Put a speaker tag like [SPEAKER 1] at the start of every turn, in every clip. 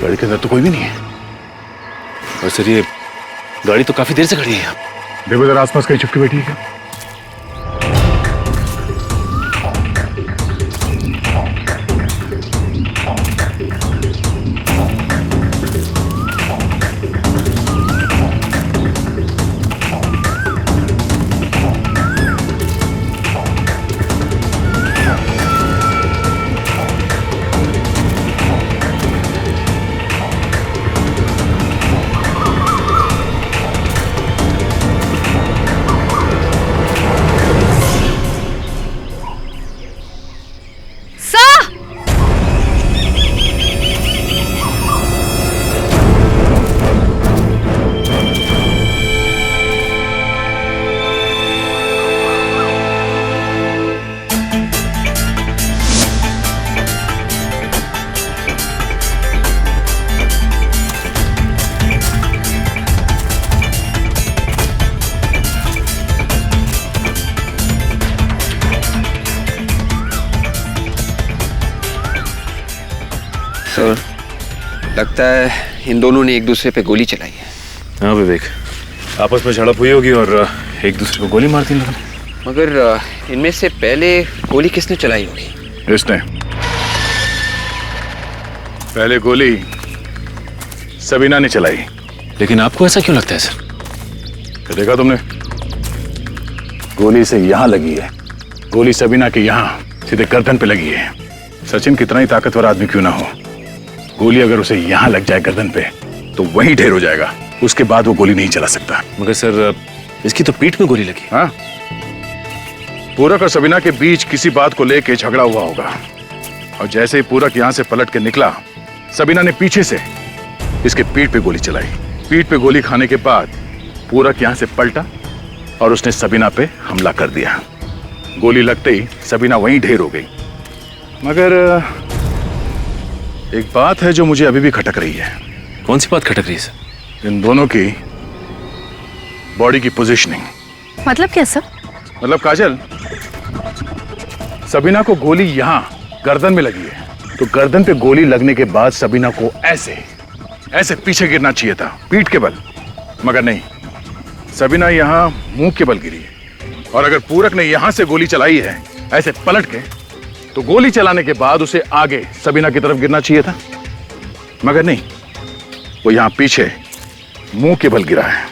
[SPEAKER 1] गाड़ी के अंदर तो कोई भी नहीं है। और सर ये गाड़ी तो काफी देर से खड़ी है यहाँ। देखो जरा आसपास कहीं छुपके बैठी है क्या?
[SPEAKER 2] सर, लगता है इन दोनों ने एक दूसरे पे गोली चलाई है।
[SPEAKER 1] हाँ विवेक, आपस में झड़प हुई होगी और एक दूसरे को गोली मार दी लोगों ने।
[SPEAKER 2] मगर इनमें से पहले गोली किसने चलाई होगी?
[SPEAKER 1] इसने। पहले गोली सबीना ने चलाई। लेकिन आपको ऐसा क्यों लगता है सर? देखा तुमने, गोली से यहां लगी है, गोली सबीना के यहां सीधे गर्दन पे लगी है। सचिन कितना ही ताकतवर आदमी क्यों ना हो, गोली अगर उसे यहां लग जाए गर्दन पे तो वहीं ढेर हो जाएगा। उसके बाद वो गोली नहीं चला सकता। मगर सर इसकी तो पीठ में गोली लगी। हाँ, पूरक और सबीना के बीच किसी बात को लेके झगड़ा हुआ होगा और जैसे ही पूरक यहां से पलट के निकला, सबीना ने पीछे से इसके पीठ पे गोली चलाई। पीठ पे गोली खाने के बाद पूरक यहां से पलटा और उसने सबीना पे हमला कर दिया। गोली लगते ही सबीना वहीं ढेर हो गई। मगर एक बात है जो मुझे अभी भी खटक रही है। कौन सी बात खटक रही है सर? इन दोनों की बॉडी की पोजीशनिंग।
[SPEAKER 3] मतलब क्या सर?
[SPEAKER 1] मतलब काजल, सबीना को गोली यहां गर्दन में लगी है, तो गर्दन पे गोली लगने के बाद सबीना को ऐसे ऐसे पीछे गिरना चाहिए था, पीठ के बल। मगर नहीं, सबीना यहां मुंह के बल गिरी है। और अगर पूरक ने यहां से गोली चलाई है ऐसे पलट के, तो गोली चलाने के बाद उसे आगे सबीना की तरफ गिरना चाहिए था। मगर नहीं, वो यहां पीछे मुंह के बल गिरा है।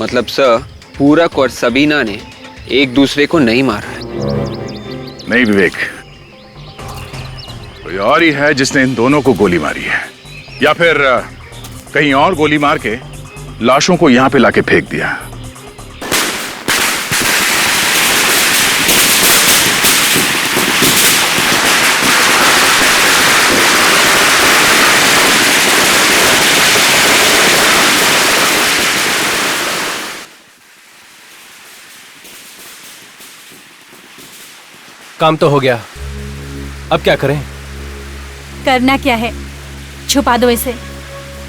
[SPEAKER 2] मतलब सर, पूरक और सबीना ने एक दूसरे को नहीं मारा है?
[SPEAKER 1] नहीं विवेक, कोई और ही है जिसने इन दोनों को गोली मारी है, या फिर कहीं और गोली मार के लाशों को यहां पे लाके फेंक दिया।
[SPEAKER 4] काम तो हो गया, अब क्या करें?
[SPEAKER 3] करना क्या है? छुपा दो इसे।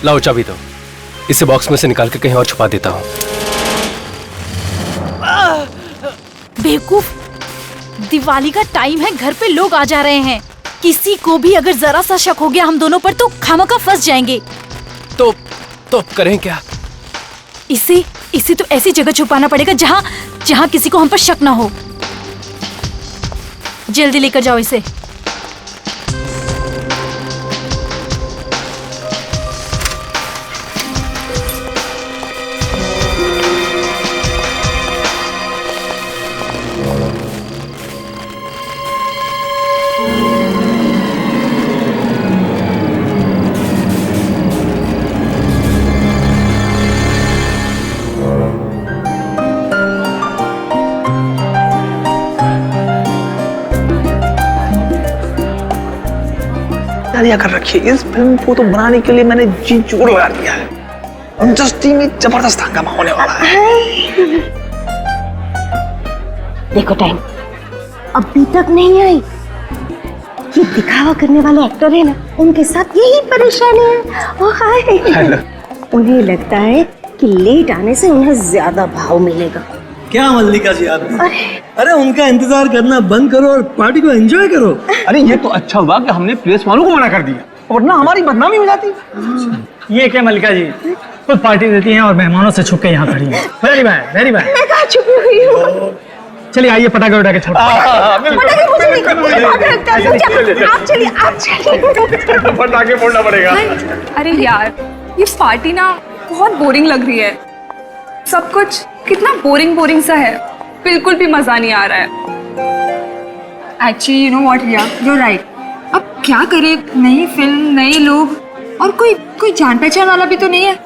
[SPEAKER 4] लाओ चाबी दो, इसे बॉक्स में से निकाल के कहीं और छुपा देता हूँ।
[SPEAKER 3] बेवकूफ, दिवाली का टाइम है, घर पे लोग आ जा रहे हैं। किसी को भी अगर जरा सा शक हो गया हम दोनों पर तो खामखा फंस जाएंगे।
[SPEAKER 4] तो करें क्या?
[SPEAKER 3] इसे तो ऐसी जगह छुपाना पड़ेगा जहाँ किसी को हम पर शक ना हो। जल्दी लेकर जाओ इसे।
[SPEAKER 5] तैयारियां कर रखी है। इस फिल्म को तो बनाने के लिए मैंने जी जोर लगा दिया है। इंडस्ट्री में जबरदस्त हंगामा होने वाला है।
[SPEAKER 6] देखो टाइम अभी तक नहीं आई। ये दिखावा करने वाले एक्टर है ना, उनके साथ यही परेशानी है। ओ हाय, उन्हें लगता है कि लेट आने से उन्हें ज्यादा भाव मिलेगा।
[SPEAKER 7] क्या मल्लिका जी आप? अरे उनका इंतजार करना बंद करो और पार्टी को एंजॉय करो।
[SPEAKER 5] अरे ये तो अच्छा हुआ कि हमने प्रेस वालों को मना कर दिया,
[SPEAKER 7] वरना हमारी बदनामी हो जाती। ये क्या मल्लिका जी, खुद पार्टी देती हैं और मेहमानों से छुप के यहाँ खड़ी हैं। Very bad, very bad.
[SPEAKER 6] मैं कहाँ छुपी हुई हूँ?
[SPEAKER 7] चलिए आइए पटाखे उठा के छोड़।
[SPEAKER 6] पटाखे मुझे नहीं, मुझे बहुत लगता है। आप चलिए, आप चलिए।
[SPEAKER 1] पटाखे फोड़ना पड़ेगा।
[SPEAKER 8] अरे यार, ये पार्टी ना बहुत बोरिंग लग रही है। सब कुछ कितना बोरिंग बोरिंग सा है, बिल्कुल भी मजा नहीं आ रहा है। Actually you know what Riya, you are right. अब क्या करें, नई फिल्म, नए लोग और कोई जान पहचान वाला भी तो नहीं है।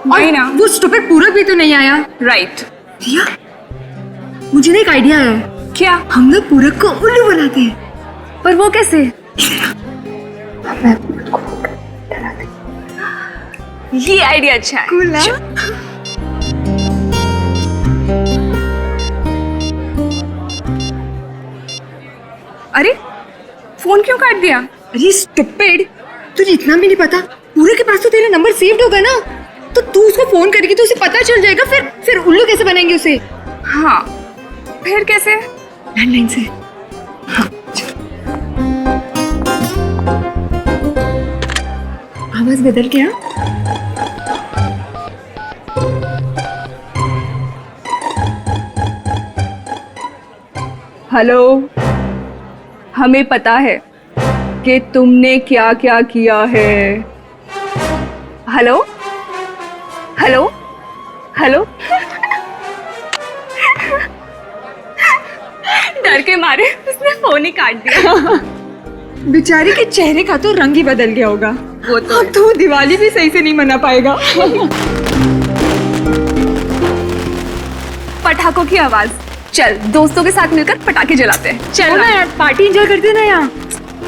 [SPEAKER 8] नहीं ना, वो स्टूपिड पूरक भी तो नहीं आया। राइट रिया, मुझे ना एक आइडिया है। क्या? हम लोग पूरक को उल्लू बनाते हैं। पर वो कैसे? ये आइडिया अच्छा है। कूल ना? अरे फोन क्यों काट दिया? अरे स्टूपिड, तुझे इतना भी नहीं पता, पूरे के पास तो तेरा नंबर सेव्ड होगा ना, तो तू उसको फोन करेगी तो उसे पता चल जाएगा। फिर उल्लू कैसे बनाएंगे उसे? हाँ, फिर कैसे? लैंडलाइन से। हाँ, आवाज बदल गया। हेलो, हमें पता है कि तुमने क्या क्या किया है। Hello hello hello. डर के मारे उसने फोन ही काट दिया। बेचारी के चेहरे का तो रंग ही बदल गया होगा। वो तो अब तो दिवाली भी सही से नहीं मना पाएगा। पटाखों की आवाज। चल दोस्तों के साथ मिलकर पटाखे जलाते हैं। चल ना यार, पार्टी एंजॉय करते हैं ना यहाँ,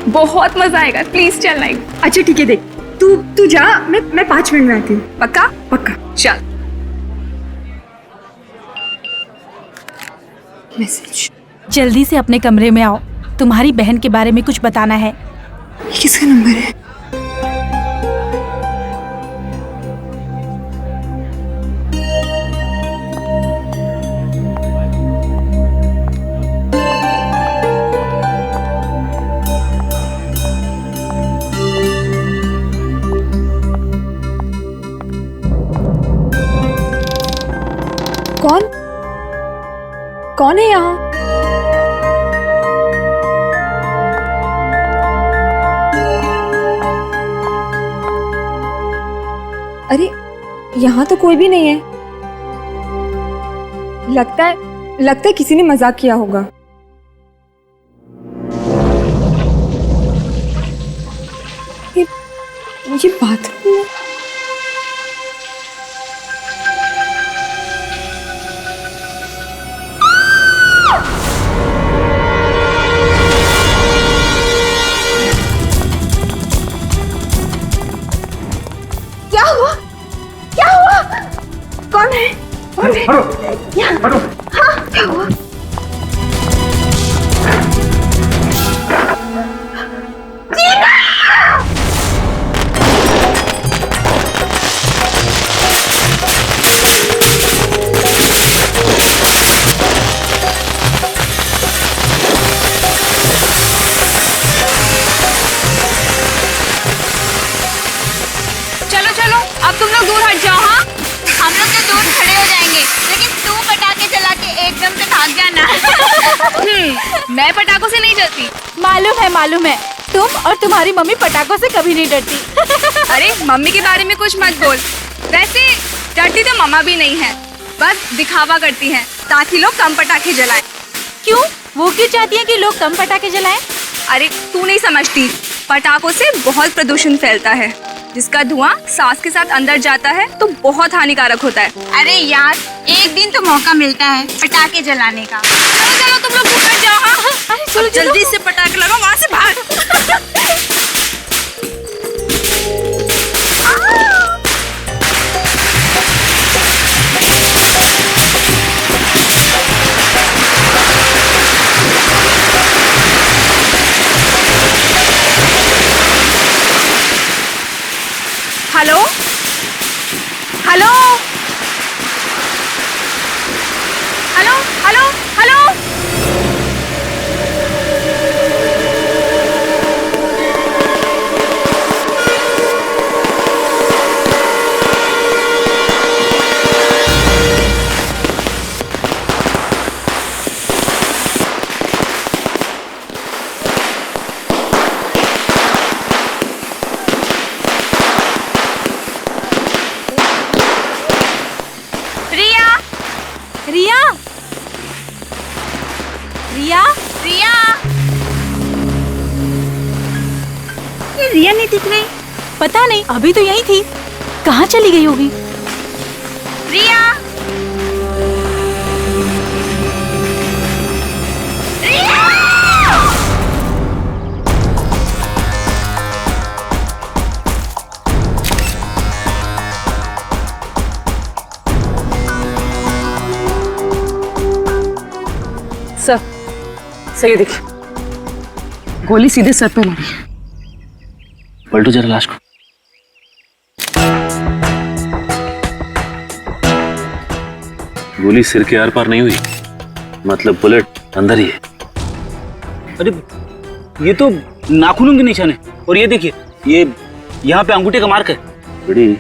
[SPEAKER 8] बहुत मजा आएगा। प्लीज चल ना। अच्छा ठीक है, देख तू जा, मैं 5 मिनट में आती हूँ। पक्का? पक्का। चल। मैसेज।
[SPEAKER 3] जल्दी से अपने कमरे में आओ, तुम्हारी बहन के बारे में कुछ बताना है।
[SPEAKER 8] किसका नंबर है? कौन है यहाँ? अरे यहाँ तो कोई भी नहीं है। लगता है किसी ने मजाक किया होगा। ये बाथरूम में
[SPEAKER 3] मैं पटाखों से नहीं डरती। मालूम है, तुम और तुम्हारी मम्मी पटाखों से कभी नहीं डरती।
[SPEAKER 8] अरे मम्मी के बारे में कुछ मत बोल। वैसे डरती तो मम्मा भी नहीं है, बस दिखावा करती हैं ताकि लोग कम पटाखे जलाएं।
[SPEAKER 3] क्यों? वो क्यों चाहती हैं कि लोग कम पटाखे जलाएं?
[SPEAKER 8] अरे तू नहीं समझती, पटाखों से बहुत प्रदूषण फैलता है, जिसका धुआं सांस के साथ अंदर जाता है तो बहुत हानिकारक होता है।
[SPEAKER 9] अरे यार, एक दिन तो मौका मिलता है पटाखे जलाने का।
[SPEAKER 8] चलो तुम लोग ऊपर जाओ। हाँ, जल्दी से पटाखे लगाओ, वहाँ से भाग। Hello hello hello hello hello.
[SPEAKER 9] ये रिया नहीं दिख रही।
[SPEAKER 3] पता नहीं, अभी तो यही थी, कहाँ चली गई होगी?
[SPEAKER 9] रिया,
[SPEAKER 7] सर ये देखिए, गोली सीधे सर पे मारी है।
[SPEAKER 5] पलटो जरा लाश को।
[SPEAKER 10] गोली सिर के आर पार नहीं हुई, मतलब बुलेट अंदर ही है।
[SPEAKER 5] अरे ये तो नाखूनों के निशान है, और ये देखिए, ये यहाँ पे अंगूठे का मार्क है।
[SPEAKER 10] बड़ी,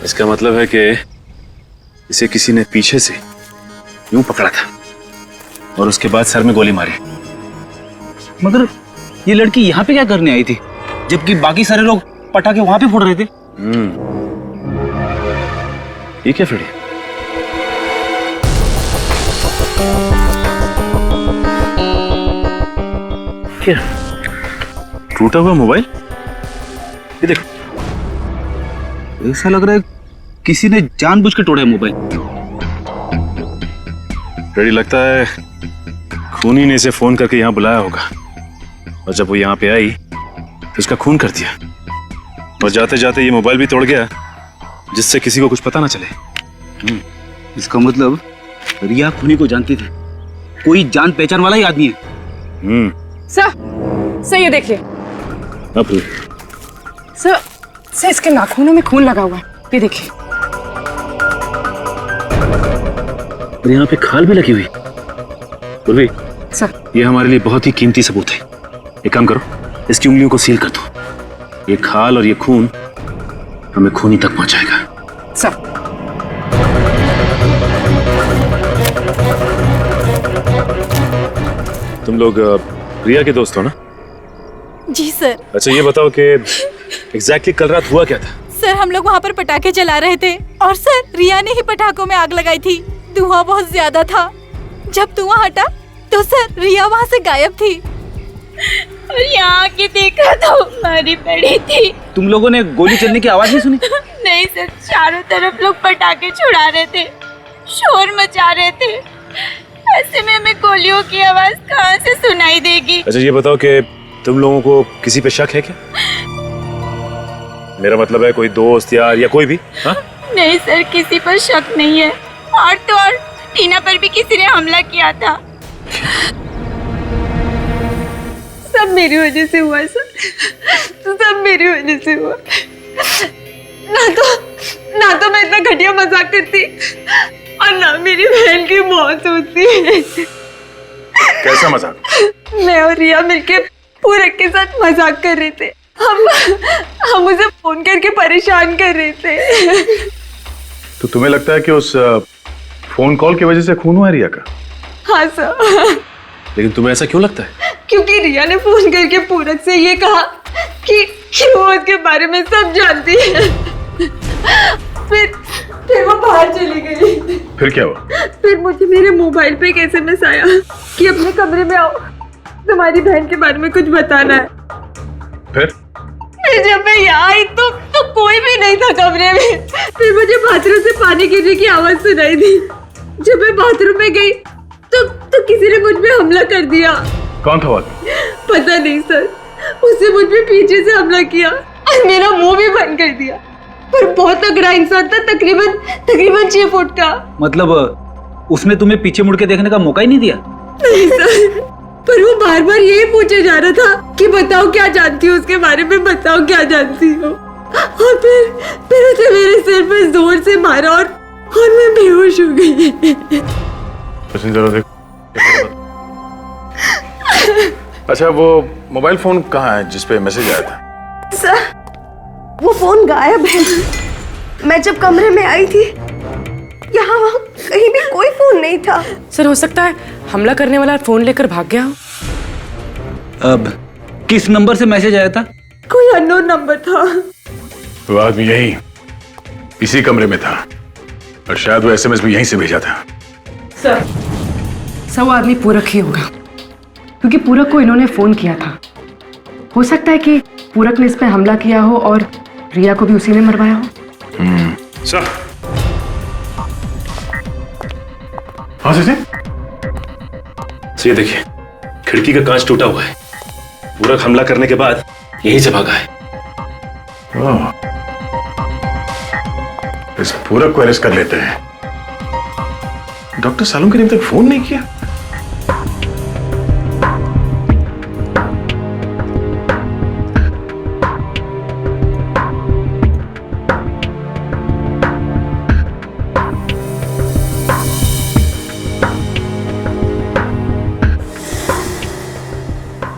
[SPEAKER 10] इसका मतलब है कि इसे किसी ने पीछे से यूं पकड़ा था और उसके बाद सर में गोली मारी।
[SPEAKER 5] मगर ये लड़की यहाँ पे क्या करने आई थी, जबकि बाकी सारे लोग पटाखे वहां पे फोड़ रहे थे?
[SPEAKER 10] ये क्या फिर? क्या टूटा हुआ मोबाइल? ये देखो,
[SPEAKER 5] ऐसा लग रहा है किसी ने जानबूझ के तोड़ा है मोबाइल।
[SPEAKER 10] रेडी, लगता है खूनी ने इसे फोन करके यहाँ बुलाया होगा, और जब वो यहाँ पे आई तो उसका खून कर दिया, और जाते जाते ये मोबाइल भी तोड़ गया जिससे किसी को कुछ पता ना चले।
[SPEAKER 5] इसका मतलब रिया खूनी को जानती थी, कोई जान पहचान वाला ही आदमी है।
[SPEAKER 8] सर ये देखिए सर इसके नाखूनों में खून लगा हुआ है, ये देखिए।
[SPEAKER 10] और यहाँ पे खाल भी लगी हुई। पूर्वी,
[SPEAKER 8] सर
[SPEAKER 10] ये हमारे लिए बहुत ही कीमती सबूत है। एक काम करो, इसकी उंगलियों को सील कर दो। ये खाल और ये खून हमें खूनी तक पहुंचाएगा।
[SPEAKER 8] सर
[SPEAKER 10] तुम लोग रिया के दोस्त हो ना?
[SPEAKER 3] जी सर।
[SPEAKER 10] अच्छा ये बताओ कि एग्जैक्टली कल रात हुआ क्या था?
[SPEAKER 3] सर हम लोग वहाँ पर पटाखे जला रहे थे, और सर रिया ने ही पटाखों में आग लगाई थी। धुआं बहुत ज्यादा था। जब धुआं हटा तो सर रिया वहाँ से गायब थी।
[SPEAKER 9] और यहाँ आके देखा तो मारी पड़ी थी।
[SPEAKER 5] तुम लोगों ने गोली चलने की आवाज नहीं सुनी?
[SPEAKER 9] नहीं सर, चारों तरफ लोग पटाखे छुड़ा रहे थे, शोर मचा रहे थे। ऐसे में हमें गोलियों की आवाज कहाँ से सुनाई देगी?
[SPEAKER 10] अच्छा ये बताओ कि तुम लोगों को किसी पे शक है क्या? मेरा मतलब है कोई दोस्त यार या कोई भी? हाँ?
[SPEAKER 9] नहीं सर, किसी पर शक नहीं है। और तो और टीना पर भी किसी ने हमला किया था। सब मेरी वजह से हुआ सर, सब मेरी वजह से हुआ। ना तो मैं इतना घटिया मजाक करती, और ना मेरी बहन की मौत होती।
[SPEAKER 1] कैसा मजाक?
[SPEAKER 9] मैं और रिया मिलके पूरक के साथ मजाक कर रहे थे। हम उसे फोन करके परेशान कर रहे थे।
[SPEAKER 1] तो तुम्हें लगता है कि उस फोन कॉल की वजह से खून हुआ है रिया का?
[SPEAKER 9] हाँ सर।
[SPEAKER 10] लेकिन तुम्हें ऐसा क्यों लगता है?
[SPEAKER 9] क्योंकि रिया ने फोन करके पूरक से ये कहा कि वो उसके बारे में सब जानती है। फिर वो बाहर चली गई।
[SPEAKER 1] फिर क्या हुआ?
[SPEAKER 9] फिर मुझे मेरे मोबाइल पे एक SMS आया कि अपने कमरे में आओ, तुम्हारी बहन के बारे में कुछ बताना है।
[SPEAKER 1] फिर
[SPEAKER 9] जब मैं यहाँ आई तो कोई भी नहीं था कमरे में। फिर मुझे बाथरूम से पानी गिरने की आवाज सुनाई दी। जब मैं बाथरूम में गई तो किसी ने मुझ पे हमला कर दिया।
[SPEAKER 1] कौन था वो?
[SPEAKER 9] पता नहीं सर, उसने मुझ पे पीछे से हमला किया और मेरा मुंह भी बंद कर दिया। पर बहुत तगड़ा इंसान था, तकरीबन 6 फुट का।
[SPEAKER 5] मतलब उसने तुम्हें पीछे मुड़ के देखने का मौका ही नहीं दिया?
[SPEAKER 9] नहीं सर, पर वो बार बार यही पूछे जा रहा था कि बताओ क्या जानती हो उसके बारे में, बताओ क्या जानती हो। और फिर उसे मेरे सिर पे जोर से मारा और मैं बेहोश हो गई।
[SPEAKER 1] जरा देख। अच्छा वो मोबाइल फोन कहाँ है जिसपे मैसेज आया था?
[SPEAKER 6] सर वो फोन गायब है। मैं जब कमरे में आई थी, यहाँ वहाँ कहीं भी कोई फोन नहीं था।
[SPEAKER 7] सर हो सकता है हमला करने वाला फोन लेकर भाग गया हो।
[SPEAKER 5] अब किस नंबर से मैसेज आया था?
[SPEAKER 9] कोई अननोन नंबर था।
[SPEAKER 1] वो आदमी यही इसी कमरे में था, और शायद वो SMS भी यहीं से भेजा था।
[SPEAKER 7] सर वो आदमी पूरक ही होगा, क्योंकि पूरक को इन्होंने फोन किया था। हो सकता है कि
[SPEAKER 9] पूरक ने इस पे हमला किया हो और रिया को भी उसी ने मरवाया हो।
[SPEAKER 10] सर
[SPEAKER 1] हाँ सचिन,
[SPEAKER 10] ये देखिए, खिड़की का कांच टूटा हुआ है। पूरक हमला करने के बाद यहीं से भागा है।
[SPEAKER 1] ओह, इस पूरक को अरेस्ट कर लेते हैं। डॉक्टर सालुंके ने अभी तक फोन नहीं किया।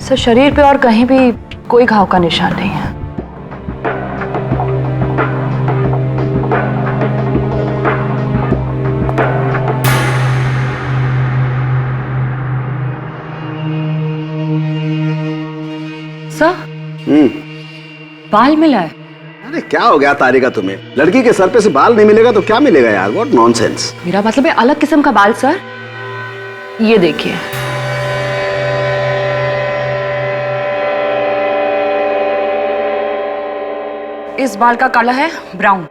[SPEAKER 9] सर शरीर पे और कहीं भी कोई घाव का निशान नहीं है। सर बाल मिला है।
[SPEAKER 11] अरे क्या हो गया तारिका तुम्हें? लड़की के सर पे से बाल नहीं मिलेगा तो क्या मिलेगा यार? What nonsense.
[SPEAKER 9] मेरा मतलब है अलग किस्म का बाल सर। ये देखिए, इस बाल का कलर है ब्राउन,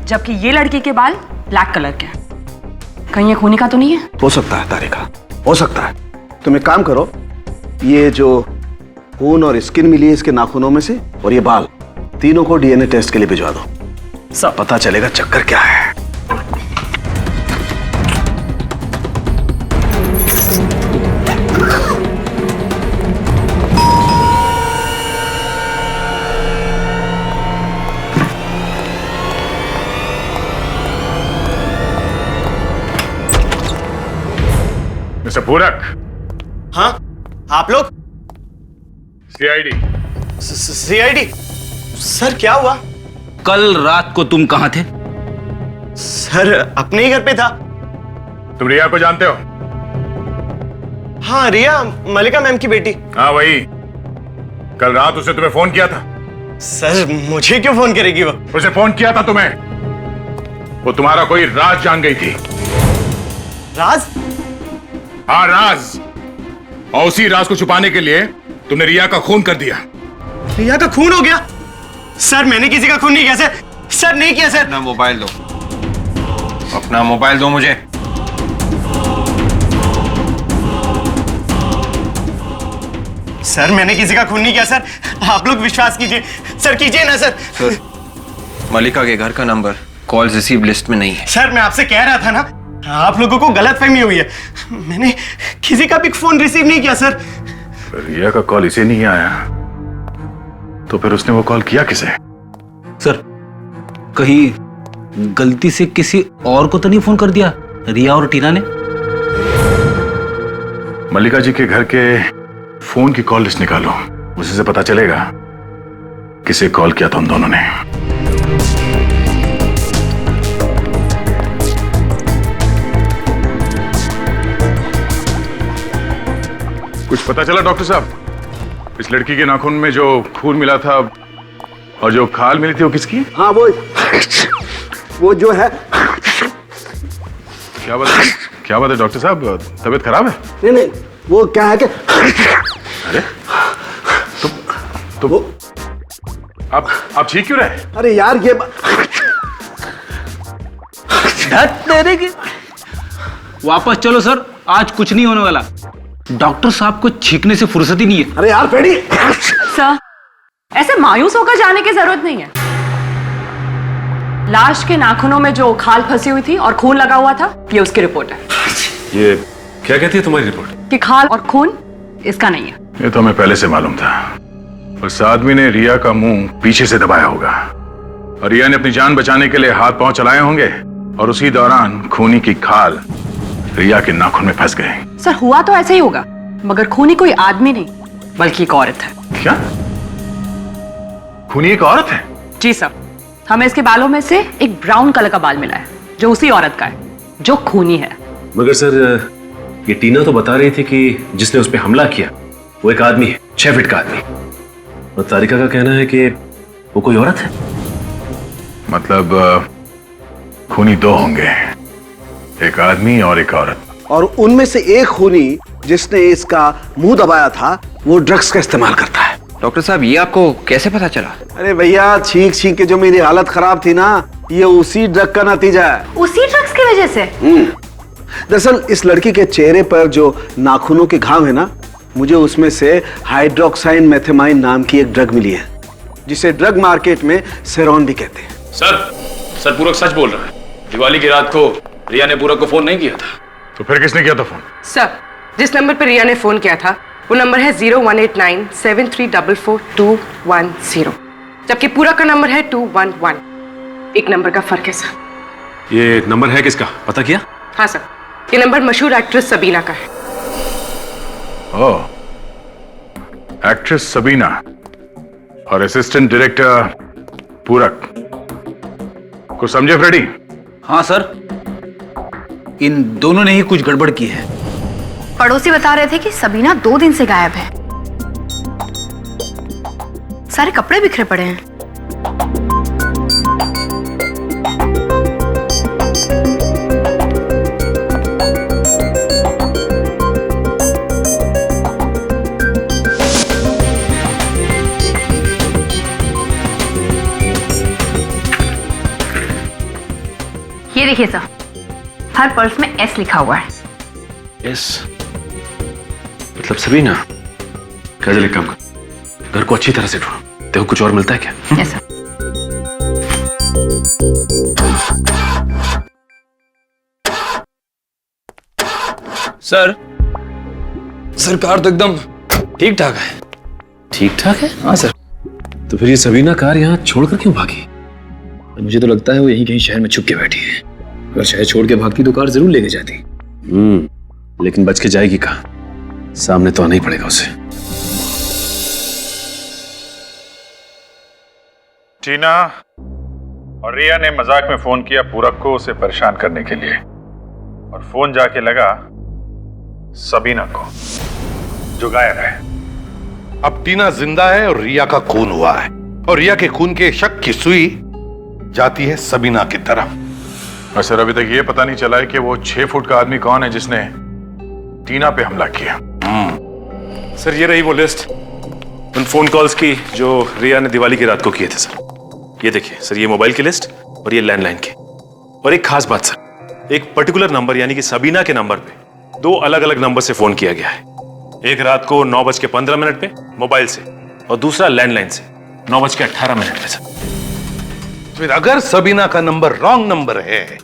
[SPEAKER 9] जबकि ये लड़की के बाल ब्लैक कलर के हैं। कहीं ये खूनी का तो नहीं है?
[SPEAKER 11] हो सकता है तारिका, हो सकता है। तुम एक काम करो, ये जो खून और स्किन मिली है इसके नाखूनों में से और ये बाल, तीनों को डीएनए टेस्ट के लिए भिजवा दो। सब पता चलेगा चक्कर क्या है।
[SPEAKER 1] मिस्टर पूरक।
[SPEAKER 5] हाँ, आप लोग?
[SPEAKER 1] सीआईडी।
[SPEAKER 5] सीआईडी? सर क्या हुआ?
[SPEAKER 12] कल रात को तुम कहां थे?
[SPEAKER 5] सर अपने ही घर पे था।
[SPEAKER 1] तुम रिया को जानते हो?
[SPEAKER 5] हाँ, रिया मलिका मैम की बेटी।
[SPEAKER 1] हाँ वही। कल रात उसे तुम्हें फोन किया था।
[SPEAKER 5] सर मुझे क्यों फोन करेगी वो?
[SPEAKER 1] उसे फोन किया था तुम्हें। वो तुम्हारा कोई राज जान गई थी।
[SPEAKER 5] राज?
[SPEAKER 1] हाँ राज। और उसी राज को छुपाने के लिए तुमने रिया का खून कर दिया।
[SPEAKER 5] रिया का खून हो गया? सर मैंने किसी का खून नहीं किया सर। सर नहीं किया सर।
[SPEAKER 2] अपना मोबाइल दो, अपना मोबाइल दो मुझे।
[SPEAKER 5] सर मैंने किसी का खून नहीं किया सर। आप लोग विश्वास कीजिए सर, कीजिए ना सर।
[SPEAKER 2] सर मलिका के घर का नंबर कॉल रिसीव लिस्ट में नहीं है।
[SPEAKER 5] सर मैं आपसे कह रहा था ना, आप लोगों को गलतफहमी हुई है। मैंने किसी का भी फोन रिसीव नहीं किया सर।
[SPEAKER 1] रिया का कॉल इसे नहीं आया तो फिर उसने वो कॉल किया किसे?
[SPEAKER 12] सर कहीं गलती से किसी और को तो नहीं फोन कर दिया रिया और टीना ने?
[SPEAKER 1] मल्लिका जी के घर के फोन की कॉल लिस्ट निकालो, उसी से पता चलेगा किसे कॉल किया था उन दोनों ने। कुछ पता चला डॉक्टर साहब? इस लड़की के नाखून में जो खून मिला था और जो खाल मिली थी वो किसकी?
[SPEAKER 11] हाँ वो जो है।
[SPEAKER 1] क्या बात है डॉक्टर साहब, तबीयत खराब है?
[SPEAKER 11] नहीं वो क्या है कि
[SPEAKER 1] अरे तो आप ठीक क्यों रहे?
[SPEAKER 11] अरे यार ये
[SPEAKER 12] तेरे की वापस चलो सर, आज कुछ नहीं होने वाला। डॉक्टर साहब को छींकने से फुर्सत ही नहीं है।
[SPEAKER 11] अरे यार पेड़ी।
[SPEAKER 9] सर ऐसे मायूस होकर जाने की जरूरत नहीं है। लाश के नाखूनों में जो खाल फंसी हुई थी और खून लगा हुआ था, ये उसकी रिपोर्ट है।
[SPEAKER 10] ये क्या कहती है तुम्हारी रिपोर्ट?
[SPEAKER 9] कि खाल और खून इसका नहीं है।
[SPEAKER 1] ये तो हमें पहले से मालूम था। उस आदमी ने रिया का मुंह पीछे से दबाया होगा और रिया ने अपनी जान बचाने के लिए हाथ पांव चलाए होंगे और उसी दौरान खूनी की खाल रिया के नाखून में फंस गए।
[SPEAKER 9] सर हुआ तो ऐसे ही होगा, मगर खूनी कोई आदमी नहीं बल्कि एक औरत है।
[SPEAKER 1] क्या? खूनी एक औरत है?
[SPEAKER 9] जी सर, हमें इसके बालों में से एक ब्राउन कलर का बाल मिला है जो उसी औरत का है जो खूनी है।
[SPEAKER 10] मगर सर ये टीना तो बता रही थी कि जिसने उस पर हमला किया वो एक आदमी है, 6 फीट का आदमी। और तारिका का कहना है कि वो कोई औरत है।
[SPEAKER 1] मतलब खूनी 2 होंगे, एक आदमी और एक औरत।
[SPEAKER 11] और उनमें से एक खूनी जिसने इसका मुंह दबाया था वो ड्रग्स का इस्तेमाल करता है।
[SPEAKER 2] डॉक्टर साहब ये आपको कैसे पता चला?
[SPEAKER 11] अरे भैया, छींक छींक के जो मेरी हालत खराब थी ना, ये उसी ड्रग का नतीजा है।
[SPEAKER 6] उसी ड्रग्स की वजह से?
[SPEAKER 11] दरअसल इस लड़की के चेहरे पर जो नाखूनों के घाव है ना, मुझे उसमें से हाइड्रोक्साइन मेथेमाइन नाम की एक ड्रग मिली है, जिसे ड्रग मार्केट में सेरॉन भी कहते हैं।
[SPEAKER 1] सर पूरक सच बोल रहा है। दिवाली की रात को रिया ने पूरक को फोन नहीं किया था। तो फिर किसने किया था फोन?
[SPEAKER 13] सर, जिस नंबर पर रिया ने फोन किया था वो नंबर है 018973442210, जबकि पूरक का नंबर है 211। एक नंबर का फर्क है सर।
[SPEAKER 10] ये नंबर है किसका, पता किया?
[SPEAKER 13] हाँ सर, ये नंबर मशहूर एक्ट्रेस सबीना का है।
[SPEAKER 1] ओह, एक्ट्रेस सबीना और असिस्टेंट डायरेक्टर पूरक। कुछ समझे फ्रेडी?
[SPEAKER 12] हाँ सर, इन दोनों ने ही कुछ गड़बड़ की है।
[SPEAKER 3] पड़ोसी बता रहे थे कि सबीना 2 दिन से गायब है। सारे कपड़े बिखरे पड़े हैं। ये देखिए सर, हर पर्स में एस लिखा हुआ है।
[SPEAKER 10] यस, मतलब सबीना। काजल, एक काम कर, घर को अच्छी तरह से ढूंढो। देखो कुछ और मिलता है क्या?
[SPEAKER 3] Yes sir.
[SPEAKER 4] सर कार तो एकदम ठीक ठाक है।
[SPEAKER 10] ठीक ठाक है?
[SPEAKER 4] हाँ सर।
[SPEAKER 10] तो फिर ये सबीना कार यहाँ छोड़कर क्यों भागी?
[SPEAKER 4] मुझे तो लगता है वो यहीं कहीं शहर में छुप के बैठी है। अगर शहर छोड़ के भागती तो कार जरूर लेके जाती।
[SPEAKER 10] लेकिन बच के जाएगी कहाँ? सामने तो आना ही पड़ेगा उसे।
[SPEAKER 1] टीना और रिया ने मजाक में फोन किया पूरक को उसे परेशान करने के लिए, और फोन जाके लगा सबीना को, जो गायब है।
[SPEAKER 14] अब टीना जिंदा है और रिया का खून हुआ है, और रिया के खून के शक की सुई जाती है सबीना की तरफ।
[SPEAKER 1] और सर, अभी तक ये पता नहीं चला है कि वो 6 फुट का आदमी कौन है जिसने टीना पे हमला किया।
[SPEAKER 10] सर, ये रही वो लिस्ट उन फोन कॉल्स की जो रिया ने दिवाली की रात को किए थे। सर ये देखिए सर, ये मोबाइल की लिस्ट और ये लैंडलाइन की। और एक खास बात सर, एक पर्टिकुलर नंबर यानी कि सबीना के नंबर पे 2 अलग अलग नंबर से फोन किया गया है। एक रात को 9:15 पे मोबाइल से, और दूसरा लैंडलाइन से 9:18 पे। सर
[SPEAKER 14] फिर अगर सबीना का नंबर रॉन्ग नंबर है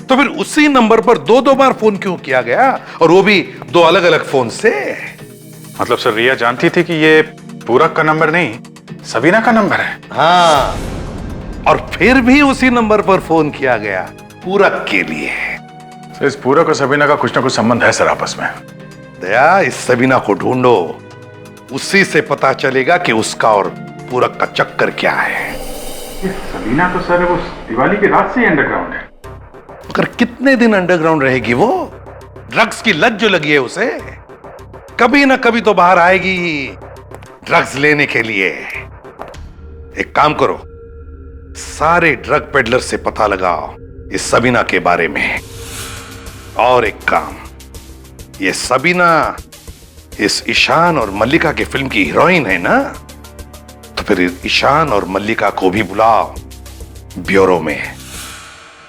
[SPEAKER 14] तो फिर उसी नंबर पर 2-2 बार फोन क्यों किया गया, और वो भी 2 अलग अलग फोन से?
[SPEAKER 1] मतलब सर, रिया जानती थी कि ये पूरक का नंबर नहीं सबीना का नंबर है।
[SPEAKER 14] हाँ, और फिर भी उसी नंबर पर फोन किया गया पूरक के लिए।
[SPEAKER 1] तो इस पूरक और सबीना का कुछ ना कुछ संबंध है सर आपस में।
[SPEAKER 14] दया, इस सबीना को ढूंढो, उसी से पता चलेगा कि उसका और पूरक का चक्कर क्या है।
[SPEAKER 1] सबीना तो सर वो दिवाली की रात से ही अंडरग्राउंड है।
[SPEAKER 14] मगर कितने दिन अंडरग्राउंड रहेगी वो? ड्रग्स की लत जो लगी है उसे, कभी ना कभी तो बाहर आएगी ड्रग्स लेने के लिए। एक काम करो, सारे ड्रग पेडलर से पता लगाओ इस सबीना के बारे में। और एक काम, ये सबीना इस ईशान और मल्लिका की फिल्म की हीरोइन है ना, तो फिर ईशान और मल्लिका को भी बुलाओ ब्यूरो में।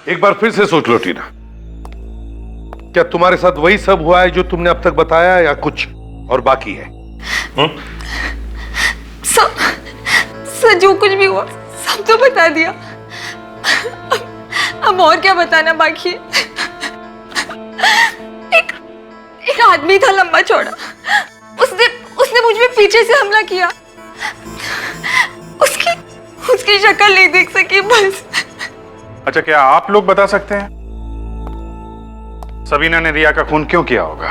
[SPEAKER 14] एक बार फिर से सोच लो टीना, क्या तुम्हारे साथ वही सब हुआ है जो तुमने अब तक बताया, या कुछ और बाकी है?
[SPEAKER 8] सर जो कुछ भी हुआ सब तो बता दिया, अब और क्या बताना बाकी है। एक आदमी था लंबा चौड़ा, उसने मुझ पे पीछे से हमला किया। उसकी शक्ल नहीं देख सकी बस।
[SPEAKER 1] अच्छा, क्या आप लोग बता सकते हैं सबीना ने रिया का खून क्यों किया होगा?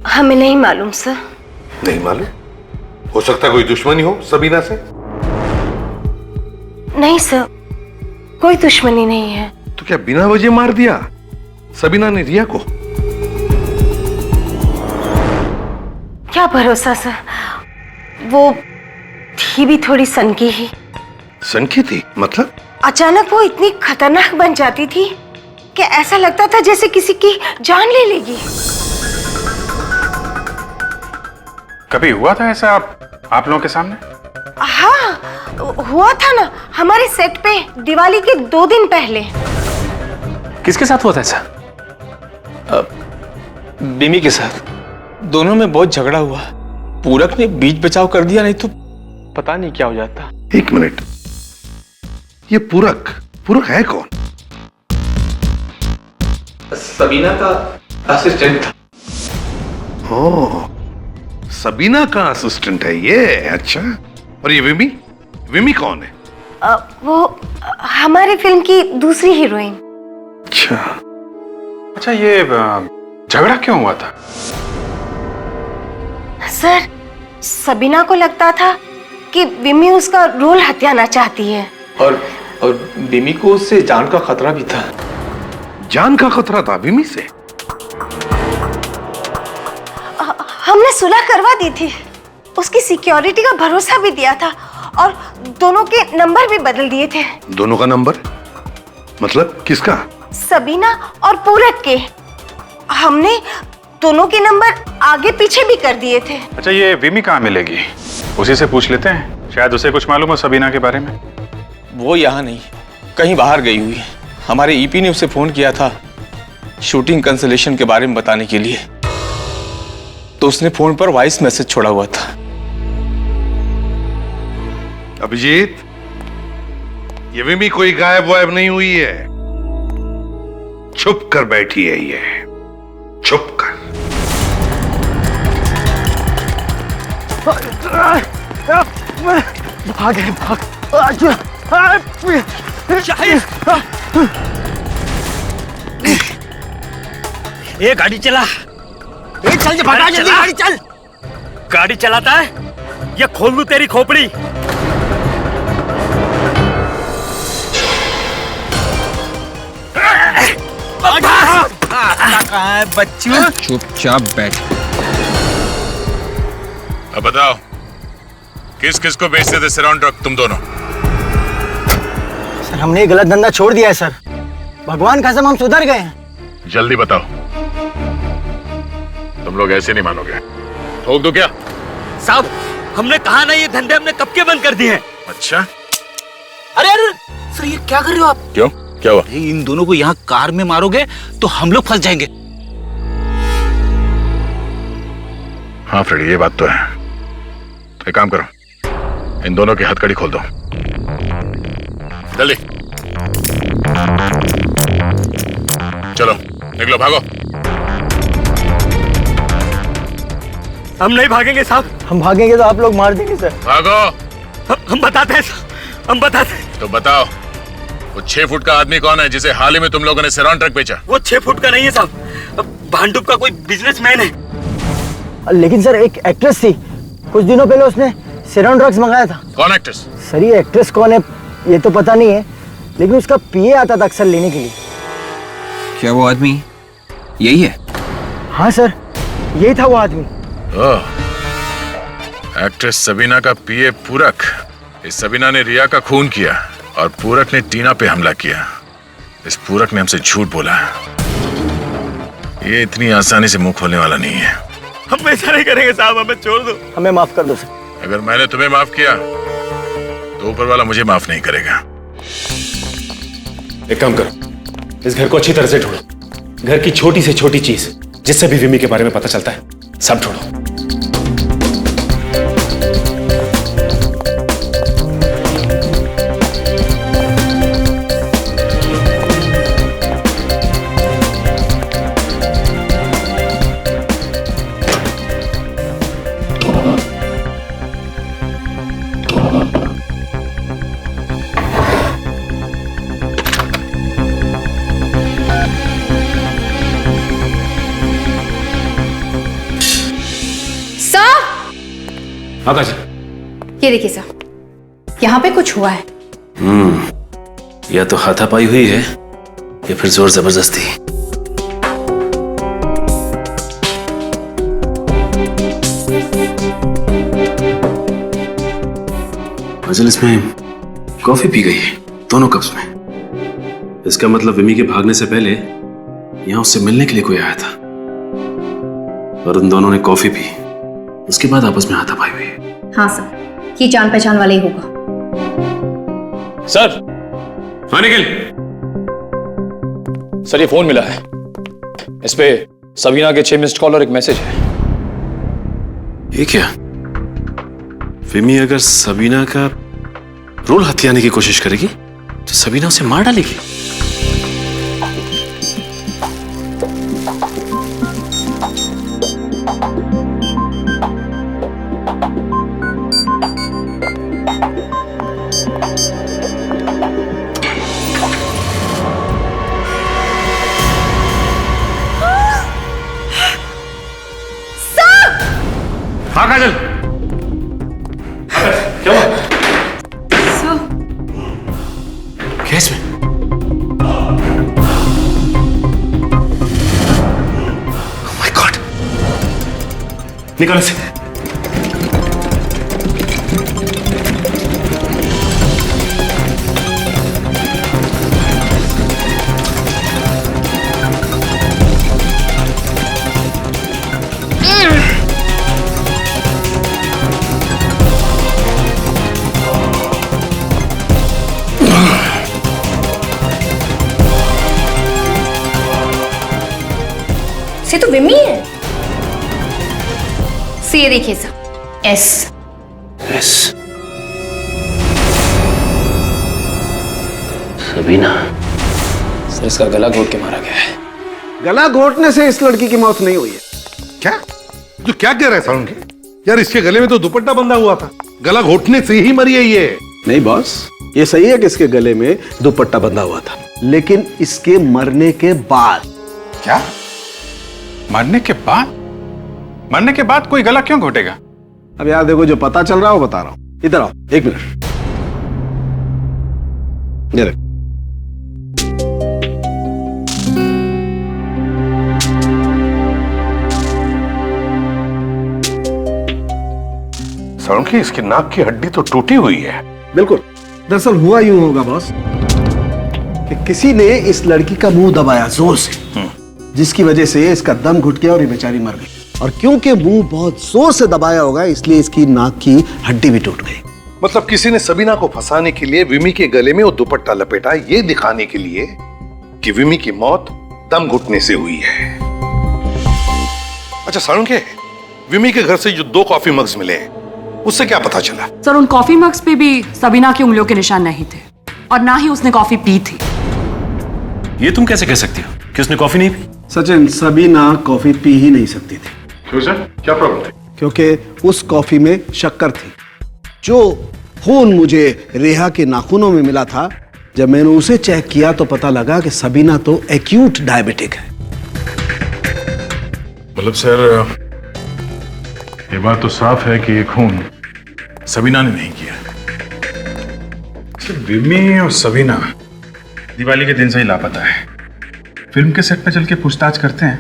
[SPEAKER 6] हमें नहीं मालूम सर।
[SPEAKER 14] नहीं मालूम? हो सकता है कोई दुश्मनी हो सबीना से?
[SPEAKER 6] नहीं सर, कोई दुश्मनी नहीं है।
[SPEAKER 14] तो क्या बिना वजह मार दिया सबीना ने रिया को?
[SPEAKER 6] क्या भरोसा सर, वो थी भी थोड़ी सनकी ही।
[SPEAKER 14] सनकी थी मतलब?
[SPEAKER 6] अचानक वो इतनी खतरनाक बन जाती थी कि ऐसा लगता था जैसे किसी की जान ले लेगी।
[SPEAKER 1] कभी हुआ था ऐसा आप लोगों के सामने?
[SPEAKER 6] हाँ, हुआ था ना, हमारे सेट पे दिवाली के 2 दिन पहले।
[SPEAKER 12] किसके साथ हुआ था ऐसा? बिमी के साथ। दोनों में बहुत झगड़ा हुआ। पूरक ने बीच बचाव कर दिया, नहीं तो पता नहीं क्या हो जाता।
[SPEAKER 14] 1 मिनट, ये पूरक है कौन?
[SPEAKER 12] सबीना का असिस्टेंट था।
[SPEAKER 14] ओह, सबीना का असिस्टेंट है ये। अच्छा, और ये विमी कौन है?
[SPEAKER 6] वो हमारे फिल्म की दूसरी हीरोइन।
[SPEAKER 1] अच्छा, ये झगड़ा क्यों हुआ था?
[SPEAKER 6] सर, सबीना को लगता था कि विमी उसका रोल हथियाना चाहती है।
[SPEAKER 12] और बिमी को उससे जान का खतरा भी था।
[SPEAKER 14] जान का खतरा था विमी से?
[SPEAKER 6] हमने सुलह करवा दी थी, उसकी सिक्योरिटी का भरोसा भी दिया था और दोनों के नंबर भी बदल दिए थे।
[SPEAKER 14] दोनों का नंबर? मतलब किसका?
[SPEAKER 6] सबीना और पूरक के। हमने दोनों के नंबर आगे पीछे भी कर दिए थे।
[SPEAKER 1] अच्छा, ये विमी कहाँ मिलेगी? उसी से पूछ लेते हैं, शायद उसे कुछ मालूम हो सबीना के बारे में।
[SPEAKER 12] वो यहाँ नहीं, कहीं बाहर गई हुई है। हमारे ईपी ने उसे फोन किया था शूटिंग कैंसलेशन के बारे में बताने के लिए, तो उसने फोन पर वॉइस मैसेज छोड़ा हुआ था।
[SPEAKER 14] अभिजीत, ये विमी कोई गायब वायब नहीं हुई है, छुप कर बैठी है ये, छुप कर।
[SPEAKER 15] ये गाड़ी चला, चल भागा जल्दी, गाड़ी चल। गाड़ी चलाता है या खोल लूं तेरी खोपड़ी? कहाँ है बच्चू?
[SPEAKER 2] चुपचाप बैठ।
[SPEAKER 1] अब बताओ, किस किस को बेचते थे सराउंड ड्रग तुम दोनों?
[SPEAKER 7] सर, हमने गलत धंधा छोड़ दिया है सर। भगवान कसम हम सुधर गए हैं।
[SPEAKER 1] जल्दी बताओ, तुम लोग ऐसे नहीं मानोगे। ठोक दो क्या?
[SPEAKER 15] साहब, हमने कहा ना, ये धंधे हमने कब के बंद कर दिए हैं।
[SPEAKER 1] अच्छा,
[SPEAKER 15] अरे सर, ये क्या कर रहे हो आप?
[SPEAKER 1] क्यों, क्या हुआ?
[SPEAKER 15] इन दोनों को यहाँ कार में मारोगे तो हम लोग फंस जाएंगे।
[SPEAKER 1] हाँ फ्रेडी, ये बात तो है। एक काम करो, इन दोनों की हथकड़ी खोल दो जल्दी। चलो निकलो, भागो।
[SPEAKER 15] हम नहीं भागेंगे साहब।
[SPEAKER 7] हम भागेंगे तो आप लोग मार देंगे सर।
[SPEAKER 1] भागो।
[SPEAKER 15] हम बताते हैं साहब, हम बताते हैं।
[SPEAKER 1] तो बताओ, वो 6 फुट का आदमी कौन है जिसे हाल ही में तुम लोगों ने सेरॉन ट्रक बेचा?
[SPEAKER 15] वो 6 फुट का नहीं है साहब, भांडुप का कोई बिजनेसमैन है।
[SPEAKER 7] लेकिन सर, एक एक्ट्रेस थी, कुछ दिनों पहले उसने सेरॉन ड्रग्स मंगाया था।
[SPEAKER 1] कौन एक्ट्रेस?
[SPEAKER 7] सर, ये एक्ट्रेस कौन है ये तो पता नहीं है, लेकिन उसका पीए आता था अक्सर लेने के लिए।
[SPEAKER 2] क्या वो आदमी यही है?
[SPEAKER 7] हाँ सर, यही था वो आदमी।
[SPEAKER 1] एक्ट्रेस सबीना का पीए पूरक। इस सबीना ने रिया का खून किया और पूरक ने टीना पे हमला किया। इस पूरक ने हमसे झूठ बोला। ये इतनी आसानी से मुंह खोलने वाला नहीं है।
[SPEAKER 15] हम ऐसा नहीं करेंगे साहब, हमें छोड़ दो।
[SPEAKER 7] हमें माफ कर दो सर।
[SPEAKER 1] अगर मैंने तुम्हें माफ किया तो ऊपर वाला मुझे माफ नहीं करेगा।
[SPEAKER 10] एक काम करो, इस घर को अच्छी तरह से ढूंढो। घर की छोटी से छोटी चीज जिससे भी विमी के बारे में पता चलता है, सब ढूंढो।
[SPEAKER 16] ये देखिए सर, यहाँ पे कुछ हुआ है।
[SPEAKER 10] या तो हाथापाई हुई है या फिर जोर जबरदस्ती। अजल, इसमें कॉफी पी गई है दोनों कप्स में। इसका मतलब विमी के भागने से पहले यहाँ उससे मिलने के लिए कोई आया था और उन दोनों ने कॉफी पी।
[SPEAKER 4] उसके बाद आपस में हाथापाई हुई।
[SPEAKER 16] हाँ सर, ये जान पहचान वाला ही होगा।
[SPEAKER 12] सर।
[SPEAKER 10] हाँ निखिल।
[SPEAKER 12] सर ये फोन मिला है, इस पे सबीना के 6 मिस्ड कॉल और एक मैसेज है।
[SPEAKER 10] ये क्या? विमी अगर सबीना का रोल हथियाने की कोशिश करेगी तो सबीना उसे मार डालेगी। हाँ काजल, क्या हुआ? क्या इसमें? Oh my God! निकाल इसे।
[SPEAKER 16] से तो विमी है। से ये देखिए सर, एस।
[SPEAKER 11] सबीना।
[SPEAKER 4] सर इसका गला घोट के मारा गया है।
[SPEAKER 11] गला घोटने से इस लड़की की मौत नहीं हुई है।
[SPEAKER 14] क्या? जो क्या कह रहे हैं साउंड के? यार इसके गले में तो दुपट्टा बंधा हुआ था, गला घोटने से ही मरी है ये।
[SPEAKER 11] नहीं बॉस, ये सही है कि इसके गले में दुपट्टा बंधा हुआ था, लेकिन इसके मरने के बाद।
[SPEAKER 1] क्या? मरने के बाद? मरने के बाद कोई गला क्यों घोटेगा?
[SPEAKER 11] अब यार देखो, जो पता चल रहा है वो बता रहा हूं। इधर आओ, 1 मिनट। ये देखो।
[SPEAKER 14] साउंड की इसकी नाक की हड्डी तो टूटी हुई है।
[SPEAKER 11] बिल्कुल। दरअसल हुआ यूं होगा बॉस कि किसी ने इस लड़की का मुंह दबाया जोर से, जिसकी वजह से इसका दम घुट गया और ये बेचारी मर गई। और क्योंकि मुंह बहुत जोर से दबाया होगा, इसलिए इसकी नाक की हड्डी भी टूट गई।
[SPEAKER 14] मतलब किसी ने सबीना को फंसाने के लिए विमी के गले में वो दुपट्टा लपेटा, ये दिखाने के लिए कि विमी की मौत दम घुटने से हुई है। अच्छा साउंड के, विमी के घर से जो 2 कॉफी मग्स मिले उससे क्या पता चला?
[SPEAKER 13] सर उन कॉफी मग्स पे भी सबीना की उंगलियों के निशान नहीं थे और ना ही उसने कॉफी पी थी।
[SPEAKER 10] ये तुम कैसे कह सकती हो कि उसने कॉफी नहीं पी?
[SPEAKER 11] सचिन, सबीना कॉफी पी ही नहीं सकती थी।
[SPEAKER 14] क्यों सर, क्या प्रॉब्लम थी?
[SPEAKER 11] क्योंकि उस कॉफी में शक्कर थी। जो खून मुझे रेहा के नाखूनों में मिला था, जब मैंने उसे चेक किया तो पता लगा कि सबीना तो एक्यूट डायबिटिक है।
[SPEAKER 1] मतलब सर, ये बात तो साफ है कि ये खून सबीना ने नहीं किया। विमी और सबीना दिवाली के दिन से ही लापता है। फिल्म के सेट पे चल के पूछताछ करते हैं,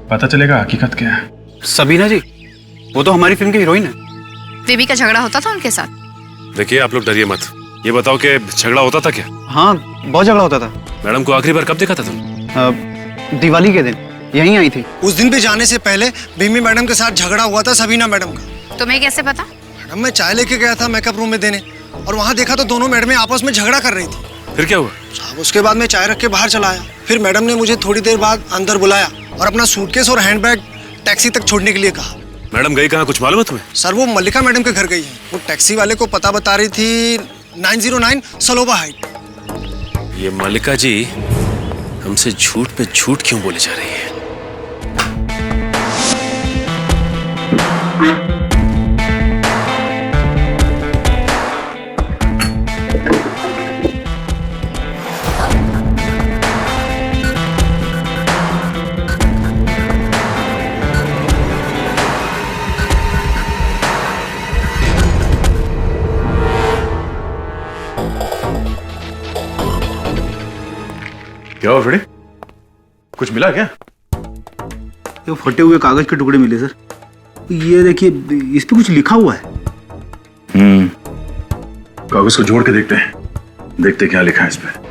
[SPEAKER 1] पता चलेगा हकीकत क्या है।
[SPEAKER 17] सबीना जी, वो तो हमारी फिल्म की हीरोइन है।
[SPEAKER 16] विमी का झगड़ा होता था उनके साथ।
[SPEAKER 10] देखिए आप लोग डरिए मत, ये बताओ कि झगड़ा होता था क्या?
[SPEAKER 17] हाँ, बहुत झगड़ा होता था।
[SPEAKER 10] मैडम को आखिरी बार कब देखा था तुम?
[SPEAKER 17] दिवाली के दिन यहीं आई थी।
[SPEAKER 18] उस दिन पे जाने से पहले विमी मैडम के साथ झगड़ा हुआ था सबीना मैडम का।
[SPEAKER 16] तुम्हें कैसे पता?
[SPEAKER 18] मैडम, मैं चाय लेके गया था मेकअप रूम में देने, और वहाँ देखा तो दोनों मैडमें आपस में झगड़ा कर रही थी।
[SPEAKER 10] फिर क्या हुआ?
[SPEAKER 18] साहब उसके बाद मैं चाय रख के बाहर चला आया। फिर मैडम ने मुझे थोड़ी देर बाद अंदर बुलाया और अपना सूटकेस और हैंडबैग टैक्सी तक छोड़ने के लिए कहा।
[SPEAKER 10] मैडम गई कहाँ, कुछ मालूम है तुम्हें?
[SPEAKER 18] सर वो मल्लिका मैडम के घर गई है। वो टैक्सी वाले को पता बता रही थी 909 सलोबा हाइट।
[SPEAKER 10] ये मल्लिका जी हमसे झूठ पे झूठ क्यों बोले जा रही है?
[SPEAKER 1] क्या हुआ फ्रेडी? कुछ मिला क्या?
[SPEAKER 11] ये फटे हुए कागज के टुकड़े मिले सर। ये देखिए, इस पे कुछ लिखा हुआ है।
[SPEAKER 1] कागज को जोड़ के देखते हैं, देखते क्या लिखा है इस पे।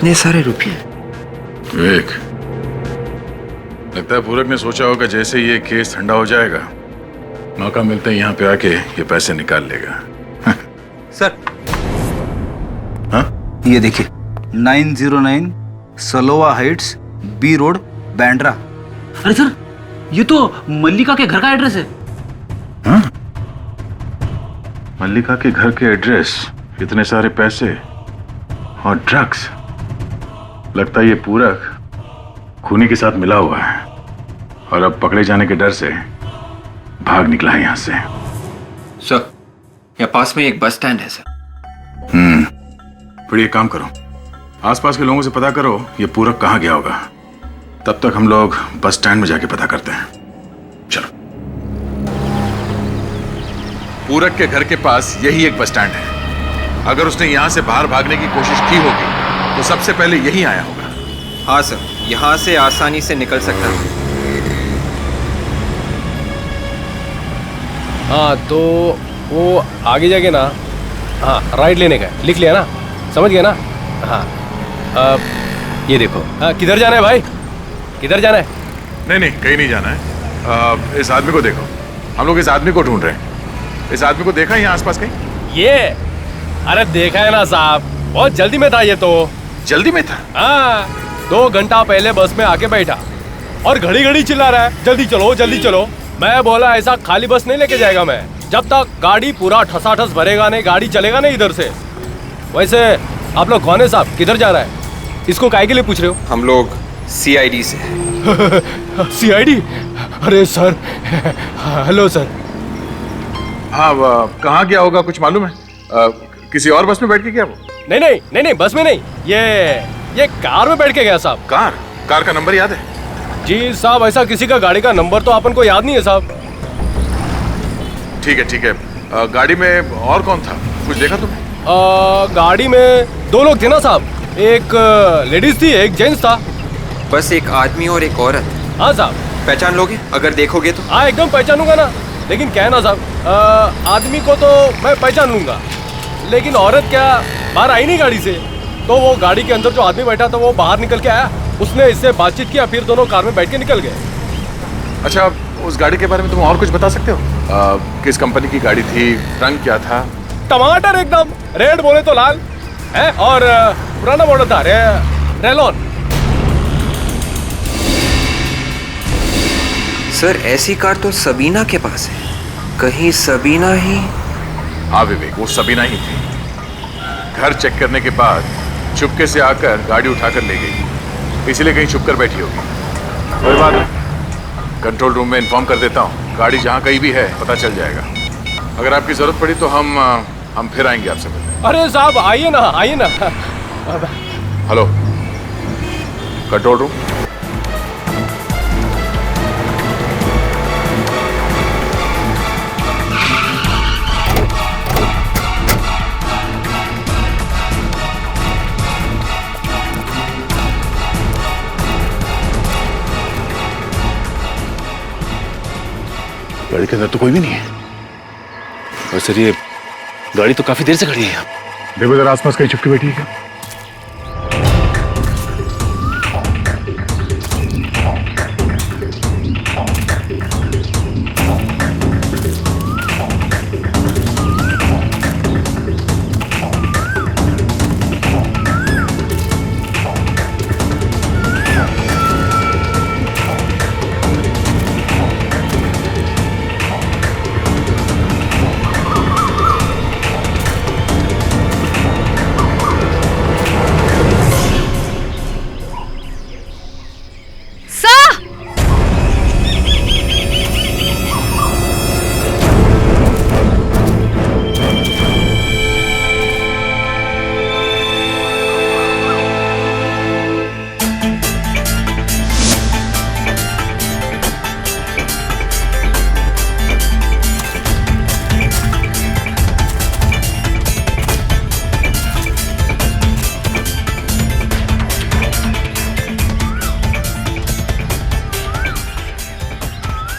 [SPEAKER 2] इतने सारे रुपए?
[SPEAKER 1] विवेक, लगता है पूरक ने सोचा होगा जैसे ये केस ठंडा हो जाएगा, मौका मिलते ही यहाँ पे आके ये पैसे निकाल लेगा।
[SPEAKER 17] सर,
[SPEAKER 1] हाँ?
[SPEAKER 17] ये देखिए 909 सलोवा हाइट्स, बी रोड, बैंड्रा।
[SPEAKER 4] अरे सर, ये तो मल्लिका के घर का एड्रेस है।
[SPEAKER 1] हाँ? मल्लिका के घर के एड्रेस, इतने सारे पैसे और ड्रग्स। लगता है ये पूरक खूनी के साथ मिला हुआ है और अब पकड़े जाने के डर से भाग निकला है यहां से।
[SPEAKER 2] सर, यहाँ पास में एक बस स्टैंड है सर।
[SPEAKER 1] फिर ये काम करो, आसपास के लोगों से पता करो ये पूरक कहाँ गया होगा। तब तक हम लोग बस स्टैंड में जाके पता करते हैं। चलो। पूरक के घर के पास यही एक बस स्टैंड है। अगर उसने यहां से बाहर भागने की कोशिश की होगी तो सबसे पहले यही आया होगा।
[SPEAKER 2] हाँ सर, यहाँ से आसानी से निकल सकता है।
[SPEAKER 19] हाँ तो वो आगे जाके ना, हाँ राइट लेने का है, लिख लिया ना, समझ गया ना। हाँ ये देखो, किधर जाना है भाई, किधर जाना है?
[SPEAKER 1] नहीं नहीं, कहीं नहीं जाना है। इस आदमी को देखो, हम लोग इस आदमी को ढूंढ रहे हैं। इस आदमी को देखा है यहाँ आसपास कहीं?
[SPEAKER 19] ये अरे देखा है ना साहब, बहुत जल्दी में था ये तो।
[SPEAKER 1] जल्दी में था?
[SPEAKER 19] हाँ, 2 घंटा पहले बस में आके बैठा और घड़ी घड़ी चिल्ला रहा है जल्दी चलो जल्दी चलो। मैं बोला ऐसा खाली बस नहीं लेके जाएगा मैं, जब तक गाड़ी पूरा ठसाठस भरेगा नहीं, गाड़ी चलेगा नहीं इधर से। वैसे आप लोग कौन है साहब, किधर जा रहा है? इसको काहे के लिए पूछ रहे हो?
[SPEAKER 2] हम लोग CID से।
[SPEAKER 19] CID? अरे सर, हेलो सर।
[SPEAKER 1] हाँ, कहाँ गया होगा कुछ मालूम है? किसी और बस में बैठ के गया वो?
[SPEAKER 19] नहीं नहीं नहीं नहीं, बस में नहीं, ये कार में बैठ के गया साहब।
[SPEAKER 1] कार का नंबर याद है?
[SPEAKER 19] जी साहब, ऐसा किसी का गाड़ी का नंबर तो अपन को याद नहीं है साहब।
[SPEAKER 1] ठीक है। गाड़ी में और कौन था, कुछ देखा तुमने?
[SPEAKER 19] गाड़ी में 2 लोग थे ना साहब, एक लेडीज थी, एक जेंट्स था।
[SPEAKER 2] बस एक आदमी और एक औरत।
[SPEAKER 19] हाँ साहब।
[SPEAKER 2] पहचान लोगे अगर देखोगे तो?
[SPEAKER 19] हाँ एकदम पहचानूंगा ना, लेकिन क्या है ना साहब, आदमी को तो मैं पहचान लूंगा, लेकिन औरत क्या बाहर आई नहीं गाड़ी से। तो वो गाड़ी के अंदर जो आदमी बैठा था वो बाहर निकल के आया, उसने इससे बातचीत किया, फिर दोनों कार में बैठ के निकल गए।
[SPEAKER 1] अच्छा, उस गाड़ी के बारे में तुम और कुछ बता सकते हो? किस कंपनी की गाड़ी थी, रंग क्या था?
[SPEAKER 19] टमाटर एकदम, रेड बोले तो लाल है, और पुराना मॉडल था, रेलॉन।
[SPEAKER 2] सर ऐसी कार तो सबीना के पास है, कहीं सबीना ही?
[SPEAKER 1] हाँ विवेक, वो सबीना ही थी। घर चेक करने के बाद चुपके से आकर गाड़ी उठाकर ले गई, इसलिए कहीं छुप कर बैठी होगी। कोई बात नहीं, कंट्रोल रूम में इन्फॉर्म कर देता हूँ, गाड़ी जहाँ कहीं भी है पता चल जाएगा। अगर आपकी जरूरत पड़ी तो हम फिर आएंगे आपसे मिलने।
[SPEAKER 19] अरे साहब आइए ना, आइए ना।
[SPEAKER 1] Hello, control room. गाड़ी के अंदर तो कोई भी नहीं है।
[SPEAKER 10] और सर ये गाड़ी तो काफी देर से खड़ी है यहाँ।
[SPEAKER 1] देखो जरा आसपास कहीं छुपके बैठी है क्या?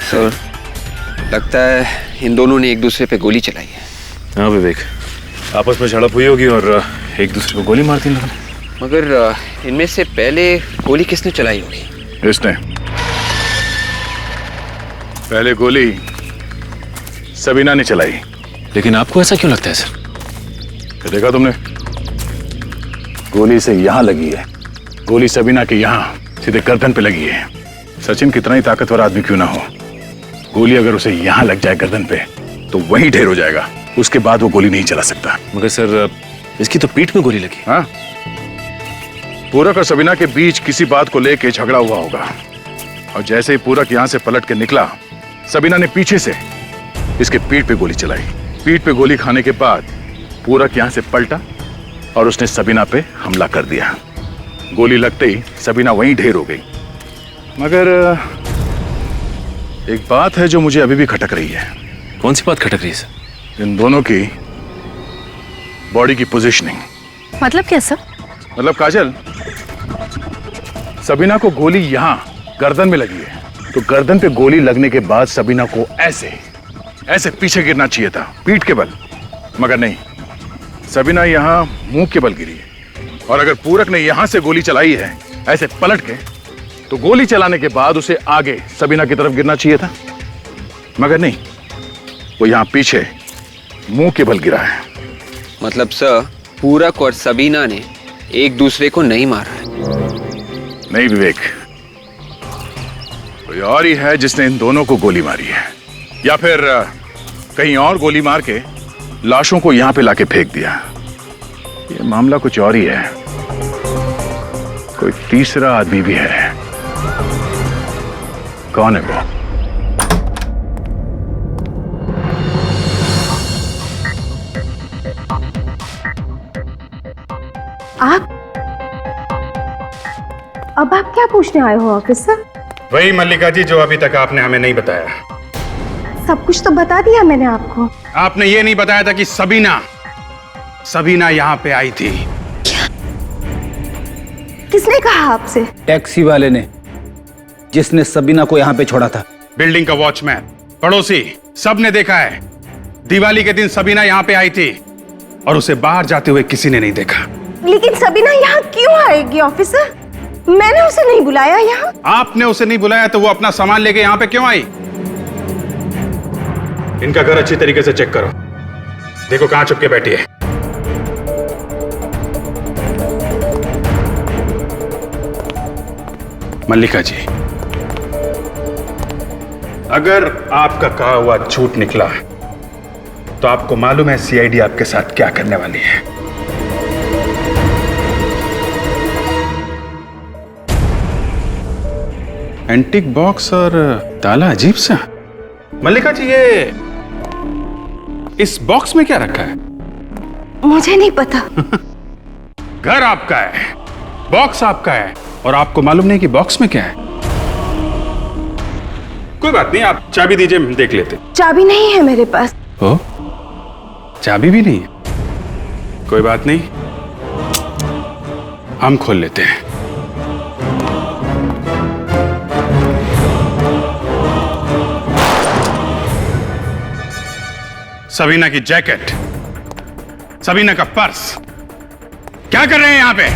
[SPEAKER 2] सर लगता है इन दोनों ने एक दूसरे पे गोली चलाई है।
[SPEAKER 10] हाँ विवेक, आपस में झड़प हुई होगी और एक दूसरे को गोली मार दी लोगों ने।
[SPEAKER 2] मगर इनमें से पहले गोली किसने चलाई होगी?
[SPEAKER 1] इसने। पहले गोली सबीना ने चलाई।
[SPEAKER 10] लेकिन आपको ऐसा क्यों लगता है सर?
[SPEAKER 1] देखा तुमने? गोली से यहां लगी है, गोली सबीना के यहां सीधे गर्दन पे लगी है। सचिन कितना ही ताकतवर आदमी क्यों ना हो, गोली अगर उसे यहां लग जाए गर्दन पे तो वहीं ढेर हो जाएगा। उसके बाद वो गोली नहीं चला सकता।
[SPEAKER 10] मगर सर इसकी तो पीठ में गोली लगी।
[SPEAKER 1] हाँ, पूरक और सबीना के बीच किसी बात को लेके झगड़ा हुआ होगा, और जैसे ही पूरक यहां से पलट के निकला, सबीना ने पीछे से इसके पीठ पे गोली चलाई। पीठ पे गोली खाने के बाद पूरक यहां से पलटा और उसने सबीना पे हमला कर दिया। गोली लगते ही सबीना वहीं ढेर हो गई। मगर एक बात है जो मुझे अभी भी खटक रही है।
[SPEAKER 10] कौन सी बात खटक रही है सर?
[SPEAKER 1] इन दोनों की बॉडी की पोजीशनिंग।
[SPEAKER 3] मतलब कैसा?
[SPEAKER 1] मतलब काजल, सबीना को गोली यहां गर्दन में लगी है, तो गर्दन पे गोली लगने के बाद सबीना को ऐसे ऐसे पीछे गिरना चाहिए था, पीठ के बल। मगर नहीं, सबीना यहां मुंह के बल गिरी है। और अगर पूरक ने यहां से गोली चलाई है ऐसे पलट के, तो गोली चलाने के बाद उसे आगे सबीना की तरफ गिरना चाहिए था। मगर नहीं, वो यहां पीछे मुंह के बल गिरा है।
[SPEAKER 2] मतलब सर, पूरक और सबीना ने एक दूसरे को नहीं मारा है?
[SPEAKER 1] नहीं विवेक, कोई और ही है जिसने इन दोनों को गोली मारी है, या फिर कहीं और गोली मार के लाशों को यहां पे लाके फेंक दिया। ये मामला कुछ और ही है। कोई तीसरा आदमी भी है। कौन है वो?
[SPEAKER 6] आप? अब आप क्या पूछने आए हो ऑफिसर?
[SPEAKER 20] वही मल्लिका जी जो अभी तक आपने हमें नहीं बताया।
[SPEAKER 6] सब कुछ तो बता दिया मैंने आपको।
[SPEAKER 20] आपने ये नहीं बताया था कि सबीना यहाँ पे आई थी।
[SPEAKER 6] किसने कहा आपसे?
[SPEAKER 17] टैक्सी वाले ने, जिसने सबीना को यहाँ पे छोड़ा था।
[SPEAKER 20] बिल्डिंग का वॉचमैन, पड़ोसी, सब ने देखा है। दिवाली के दिन सबीना यहाँ पे आई थी और उसे बाहर जाते हुए किसी ने नहीं देखा।
[SPEAKER 6] लेकिन सबीना यहाँ क्यों आएगी ऑफिसर? मैंने उसे नहीं बुलाया यहाँ।
[SPEAKER 20] आपने उसे नहीं बुलाया तो वो अपना सामान लेके यहाँ पे क्यों आई? इनका घर अच्छी तरीके से चेक करो, देखो कहां छुप के बैठी है। मल्लिका जी, अगर आपका कहा हुआ झूठ निकला तो आपको मालूम है सीआईडी आपके साथ क्या करने वाली है। एंटीक बॉक्स और ताला अजीब सा। मल्लिका जी, ये इस बॉक्स में क्या रखा है?
[SPEAKER 6] मुझे नहीं पता।
[SPEAKER 20] घर आपका है, बॉक्स आपका है, और आपको मालूम नहीं कि बॉक्स में क्या है। कोई बात नहीं, आप चाबी दीजिए, हम देख लेते।
[SPEAKER 6] चाबी नहीं है मेरे पास।
[SPEAKER 20] ओ, चाबी भी नहीं है? कोई बात नहीं, हम खोल लेते हैं। सबीना की जैकेट, सबीना का पर्स, क्या कर रहे हैं यहाँ पे?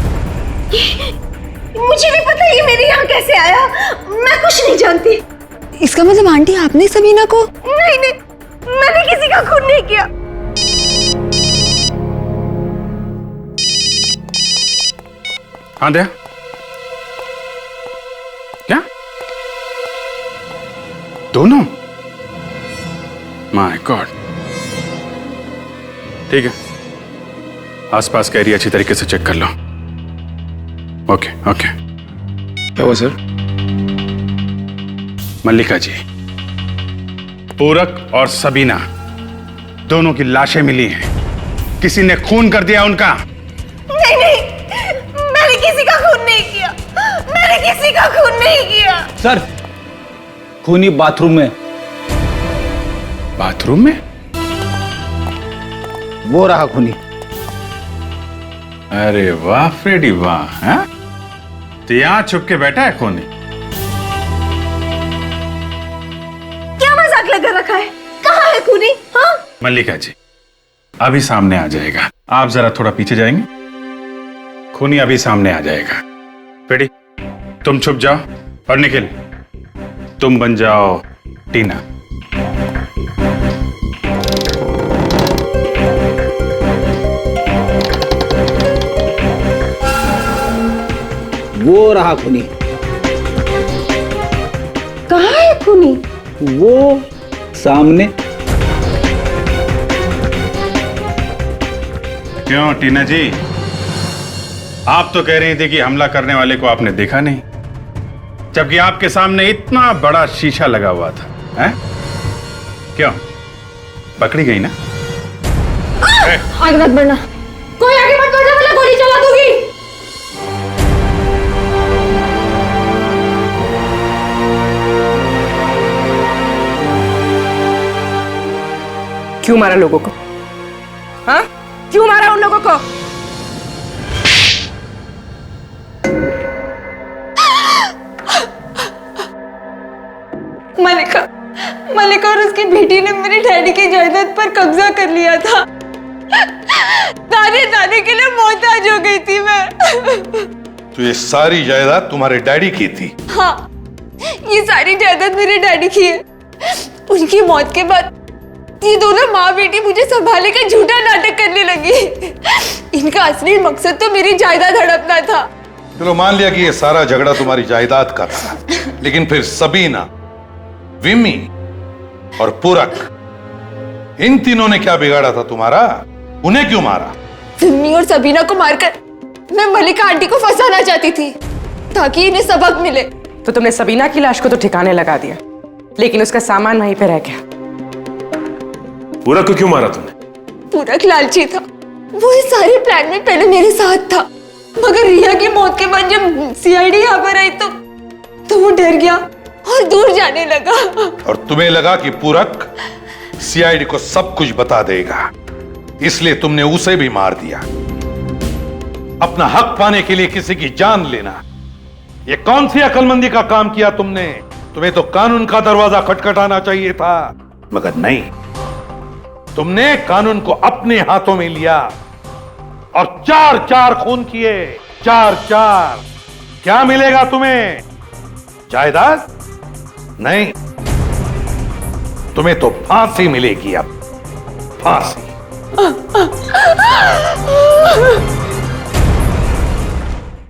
[SPEAKER 6] मुझे नहीं पता ये मेरे यहाँ कैसे आया। मैं कुछ नहीं जानती।
[SPEAKER 9] इसका मतलब आंटी आपने सबीना को?
[SPEAKER 6] नहीं नहीं, मैंने किसी का खून नहीं किया।
[SPEAKER 20] हाँ दया, क्या दोनों? My God. ठीक है, आसपास का एरिया अच्छी तरीके से चेक कर लो। Okay okay.
[SPEAKER 10] क्या हुआ सर?
[SPEAKER 20] मल्लिका जी, पूरक और सबीना दोनों की लाशें मिली हैं। किसी ने खून कर दिया उनका।
[SPEAKER 6] नहीं नहीं, मैंने किसी का खून नहीं किया। मैंने किसी का खून नहीं किया।
[SPEAKER 17] सर, खूनी बाथरूम में।
[SPEAKER 20] बाथरूम में?
[SPEAKER 17] वो रहा खूनी।
[SPEAKER 20] अरे वाह फ्रेडी वाह। हैं? तो यहां छुप के बैठा है खूनी।
[SPEAKER 6] क्या मजाक लगा रखा है? कहाँ है खूनी? हाँ?
[SPEAKER 20] मल्लिका जी, अभी सामने आ जाएगा। आप जरा थोड़ा पीछे जाएंगे? खूनी अभी सामने आ जाएगा। बेटी तुम छुप जाओ और निखिल तुम बन जाओ टीना।
[SPEAKER 11] वो रहा खूनी।
[SPEAKER 6] कहाँ है खूनी?
[SPEAKER 11] वो सामने।
[SPEAKER 20] क्यों टीना जी, आप तो कह रही थी कि हमला करने वाले को आपने देखा नहीं, जबकि आपके सामने इतना बड़ा शीशा लगा हुआ था। हैं? क्यों पकड़ी गई ना?
[SPEAKER 9] आगे मत बढ़ना, कोई आगे मत बढ़ना वरना गोली चला दूंगी।
[SPEAKER 13] क्यों मारा लोगों को? हाँ, क्यों मारा उन लोगों को?
[SPEAKER 9] मलिका और उसकी बेटी ने मेरे डैडी की जायदाद पर कब्जा कर लिया था। दाने के लिए मोहताज हो गई थी मैं।
[SPEAKER 14] तो ये सारी जायदाद तुम्हारे डैडी की थी?
[SPEAKER 9] हाँ, ये सारी जायदाद मेरे डैडी की है। उनकी मौत के बाद ये दोनों माँ बेटी मुझे संभालने का झूठा नाटक करने लगी। इनका असली मकसद तो मेरी जायदाद हड़पना था।
[SPEAKER 14] चलो मान लिया कि ये सारा झगड़ा तुम्हारी जायदाद का था, लेकिन फिर सबीना, विमी और पूरक, इन तीनों ने क्या बिगाड़ा था तुम्हारा? उन्हें क्यों मारा?
[SPEAKER 9] विमी और सबीना को मारकर मैं मलिका आंटी को फंसाना चाहती थी ताकि इन्हें सबक मिले।
[SPEAKER 13] तो तुमने सबीना की लाश को तो ठिकाने लगा दिया, लेकिन उसका सामान वहीं पे रह गया।
[SPEAKER 10] पूरक को क्यों मारा तुमने?
[SPEAKER 9] पूरक लालची था, वो इस सारे प्लान में पहले मेरे साथ था, मगर रिया की मौत के बाद जब सीआईडी यहाँ पर आई तो वो डर गया और दूर जाने लगा।
[SPEAKER 14] और तुम्हें लगा कि पूरक सीआईडी को सब कुछ बता देगा, इसलिए तुमने उसे भी मार दिया। अपना हक पाने के लिए किसी की जान लेना, ये कौन सी अक्लमंदी का काम किया तुमने? तुम्हें तो कानून का दरवाजा खटखटाना चाहिए था, मगर नहीं, तुमने कानून को अपने हाथों में लिया और 4-4 खून किए। 4-4। क्या मिलेगा तुम्हें? जायदाद? नहीं, तुम्हें तो फांसी मिलेगी। अब फांसी।